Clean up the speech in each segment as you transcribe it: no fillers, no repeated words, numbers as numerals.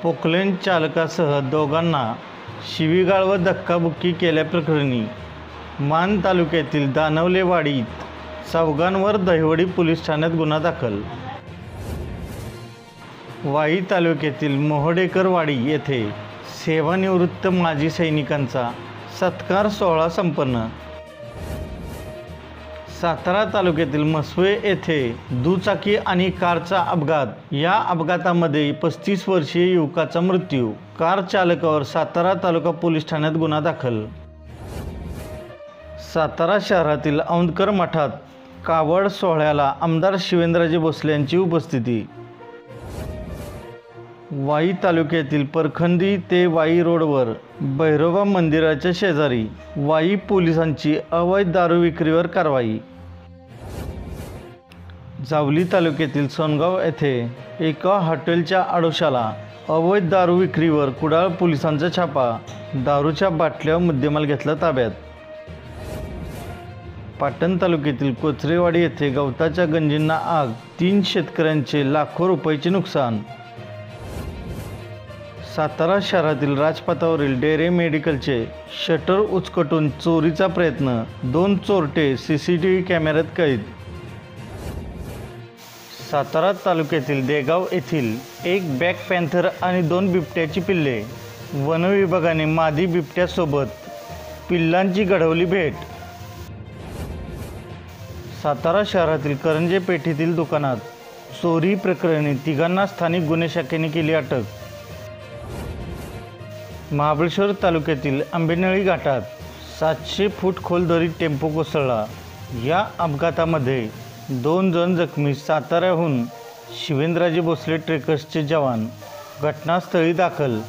Poclain चालकासह दोघांना शिवीगाळ व धक्काबुक्की केल्याप्रकरणी मान तालुक्यातील दानवलेवाडीत चौघांवर दहिवडी पोलीस ठाण्यात गुन्हा दाखल. वाई तालुक्यातील मोहडेकरवाडी येथे सेवानिवृत्त माजी सैनिकांचा सत्कार सोहळा संपन्न. सातारा तालुक्यातील मसवे येथे दुचाकी आणि कारचा अपघात. या अपघातामध्ये 35 वर्षीय युवकाचा मृत्यू. कार चालकावर सातारा तालुका पोलीस ठाण्यात गुन्हा दाखल. सातारा शहरातील औंधकर मठात कावड सोहळ्याला आमदार शिवेंद्रराजे भोसले यांची उपस्थिती. वाई तालुक्यातील परखंदी ते वाई रोडवर भैरोबा मंदिराच्या शेजारी वाई पोलिसांची अवैध दारू विक्रीवर कारवाई. जावली तालुक्यातील सोनगाव येथे एका हॉटेलच्या आडोशाला अवैध दारू विक्रीवर कुडाळ पोलिसांचा छापा. दारूच्या बाटल्या मुद्देमाल घेतला ताब्यात. पाटण तालुक्यातील कोचरेवाडी येथे गवताच्या गंजींना आग. 3 शेतकऱ्यांचे लाखो रुपयाचे नुकसान. सातारा शहरातील राजपथावरील डेरे मेडिकलचे शटर उचकटून चोरीचा प्रयत्न. 2 चोरटे CCTV कॅमेऱ्यात कैद. सातारा तालुक्यातील देगाव येथील एक ब्लॅक पॅन्थर आणि 2 बिबट्याची पिल्ले. वनविभागाने मादी बिबट्यासोबत पिल्लांची घडवली भेट. सातारा शहरातील करंजे पेठेतील दुकानात चोरी प्रकरणी 3 स्थानिक गुन्हे शाखेने केली अटक. महाबळेश्वर तालुक्यातील आंबेनळी घाटात 700 फूट खोल दरीत टेम्पो कोसळला. या अपघातामध्ये 2 जण जखमी. साताऱ्याहून शिवेंद्रराजे भोसले ट्रेकर्सचे जवान घटनास्थळी दाखल.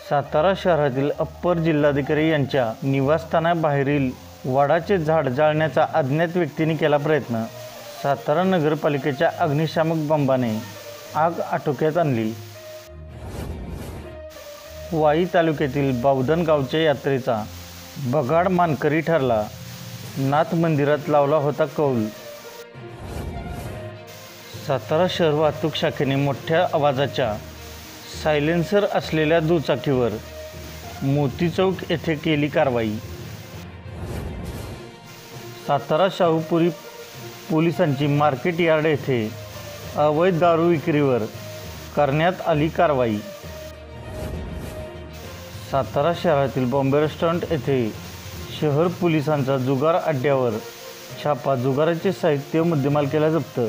सातारा शहरातील अप्पर जिल्हाधिकारी यांच्या निवासस्थानाबाहेरील वडाचे झाड जाळण्याचा अज्ञात व्यक्तीने केला प्रयत्न. सातारा नगरपालिकेच्या अग्निशामक बंबाने आग आटोक्यात आणली. वाई तालुक्यातील बावधन गावच्या यात्रेचा बगाड मानकरी ठरला. नाथ मंदिरात लावला होता कौल. सातारा शहर वाहतूक शाखेने मोठ्या आवाजाच्या सायलेन्सर असलेल्या दुचाकीवर मोती चौक येथे केली कारवाई. सातारा शाहूपुरी पोलिसांची मार्केट यार्ड येथे अवैध दारू विक्रीवर करण्यात आली कारवाई. सातारा शहरातील बॉम्बे रेस्टॉरंट येथे शहर पोलिसांचा जुगार अड्ड्यावर छापा. जुगाराचे साहित्य मुद्देमाल केला जप्त.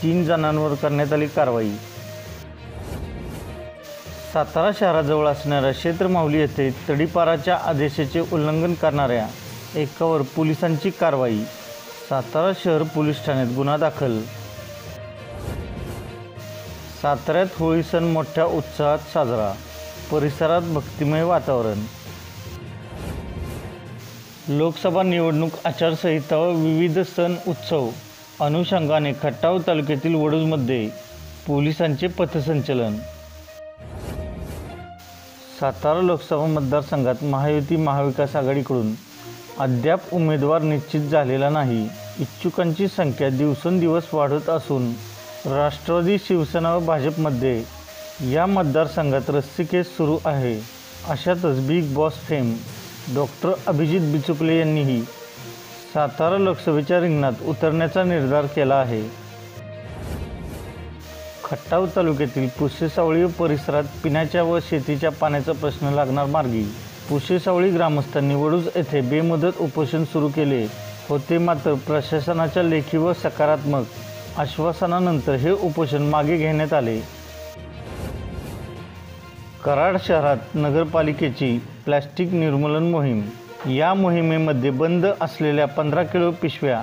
3 जणांवर करण्यात आली कारवाई. सातारा शहराजवळ असणाऱ्या क्षेत्रमाहुली येथे तडीपाराच्या आदेशाचे उल्लंघन करणाऱ्या एकावर पोलिसांची कारवाई. सातारा शहर पोलीस ठाण्यात गुन्हा दाखल. साताऱ्यात होळी सण मोठ्या उत्साहात साजरा. परिसरात भक्तिमय वातावरण. लोकसभा निवडणूक आचारसंहिता व विविध सण उत्सव अनुषंगाने खटाव तालुक्यातील वडूजमध्ये पोलिसांचे पथसंचलन. सातारा लोकसभा मतदारसंघात महायुती महाविकास आघाडीकडून अद्याप उमेदवार निश्चित झालेला नाही. इच्छुकांची संख्या दिवसेंदिवस वाढत असून राष्ट्रवादी, शिवसेना व भाजपमध्ये या मतदारसंघात रस्सीखेच सुरू आहे. अशातच big boss fame doctor Abhijit Bichukale यांनीही सातारा लोकसभेच्या रिंगणात उतरण्याचा निर्धार केला आहे. खटाव तालुक्यातील पुसेसावळी परिसरात पिण्याच्या व शेतीच्या पाण्याचा प्रश्न लागणार मार्गी. पुसेसावळी ग्रामस्थांनी वडूज येथे बेमुदत उपोषण सुरू केले होते. मात्र प्रशासनाच्या लेखी व सकारात्मक आश्वासनानंतर हे उपोषण मागे घेण्यात आले. कराड शहरात नगरपालिकेची प्लॅस्टिक निर्मूलन मोहीम. या मोहिमेमध्ये बंद असलेल्या 15 किलो पिशव्या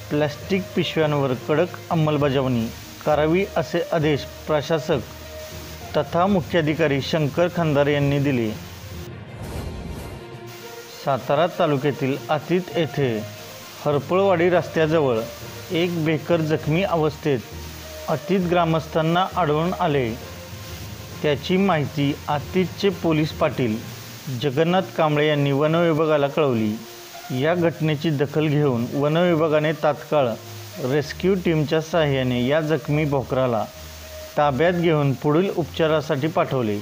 प्लॅस्टिक पिशव्यांवर कडक अंमलबजावणी करावी असे आदेश प्रशासक तथा मुख्याधिकारी शंकर खंदारे यांनी दिले. सातारा तालुक्यातील आतीत येथे हरपळवाडी रस्त्याजवळ एक बेकर जखमी अवस्थेत आतीत ग्रामस्थांना आढळून आले. त्याची माहिती आतीतचे पोलीस पाटील जगन्नाथ कांबळे यांनी वनविभागाला कळवली. या घटनेची दखल घेऊन वनविभागाने तात्काळ रेस्क्यू टीमच्या सहाय्याने या जखमी बोकराला ताब्यात घेऊन पुढील उपचारासाठी पाठवले.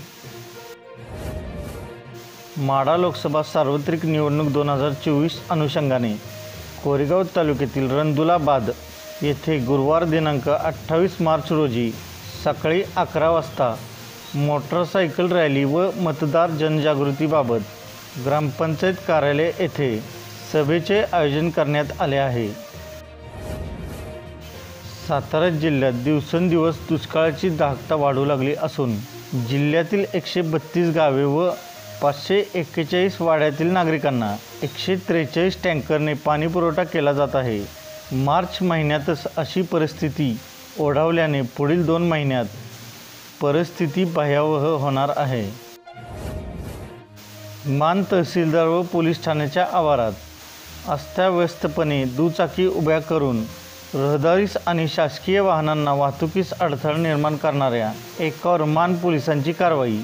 माढा लोकसभा सार्वत्रिक निवडणूक 2024 अनुषंगाने कोरेगाव तालुक्यातील रंदुलाबाद येथे गुरुवार दिनांक 28 मार्च रोजी सकाळी 11 वाजता मोटरसायकल रॅली व मतदार जनजागृतीबाबत ग्रामपंचायत कार्यालय येथे सभेचे आयोजन करण्यात आले आहे. सातारा जिल्ह्यात दिवसेंदिवस दुष्काळाची दाहकता वाढू लागली असून जिल्ह्यातील 132 गावे व 541 वाड्यातील नागरिकांना 143 टँकरने पाणीपुरवठा केला जात आहे. मार्च महिन्यातच अशी परिस्थिती ओढावल्याने पुढील 2 महिन्यात परिस्थिती भयावह होणार आहे. मान तहसीलदार व पोलीस ठाण्याच्या आवारात अस्ताव्यस्तपणे दुचाकी उभ्या करून रहदारीस आणि शासकीय वाहनांना वाहतुकीस अडथळा निर्माण करणाऱ्या एकावर मान पोलिसांची कारवाई.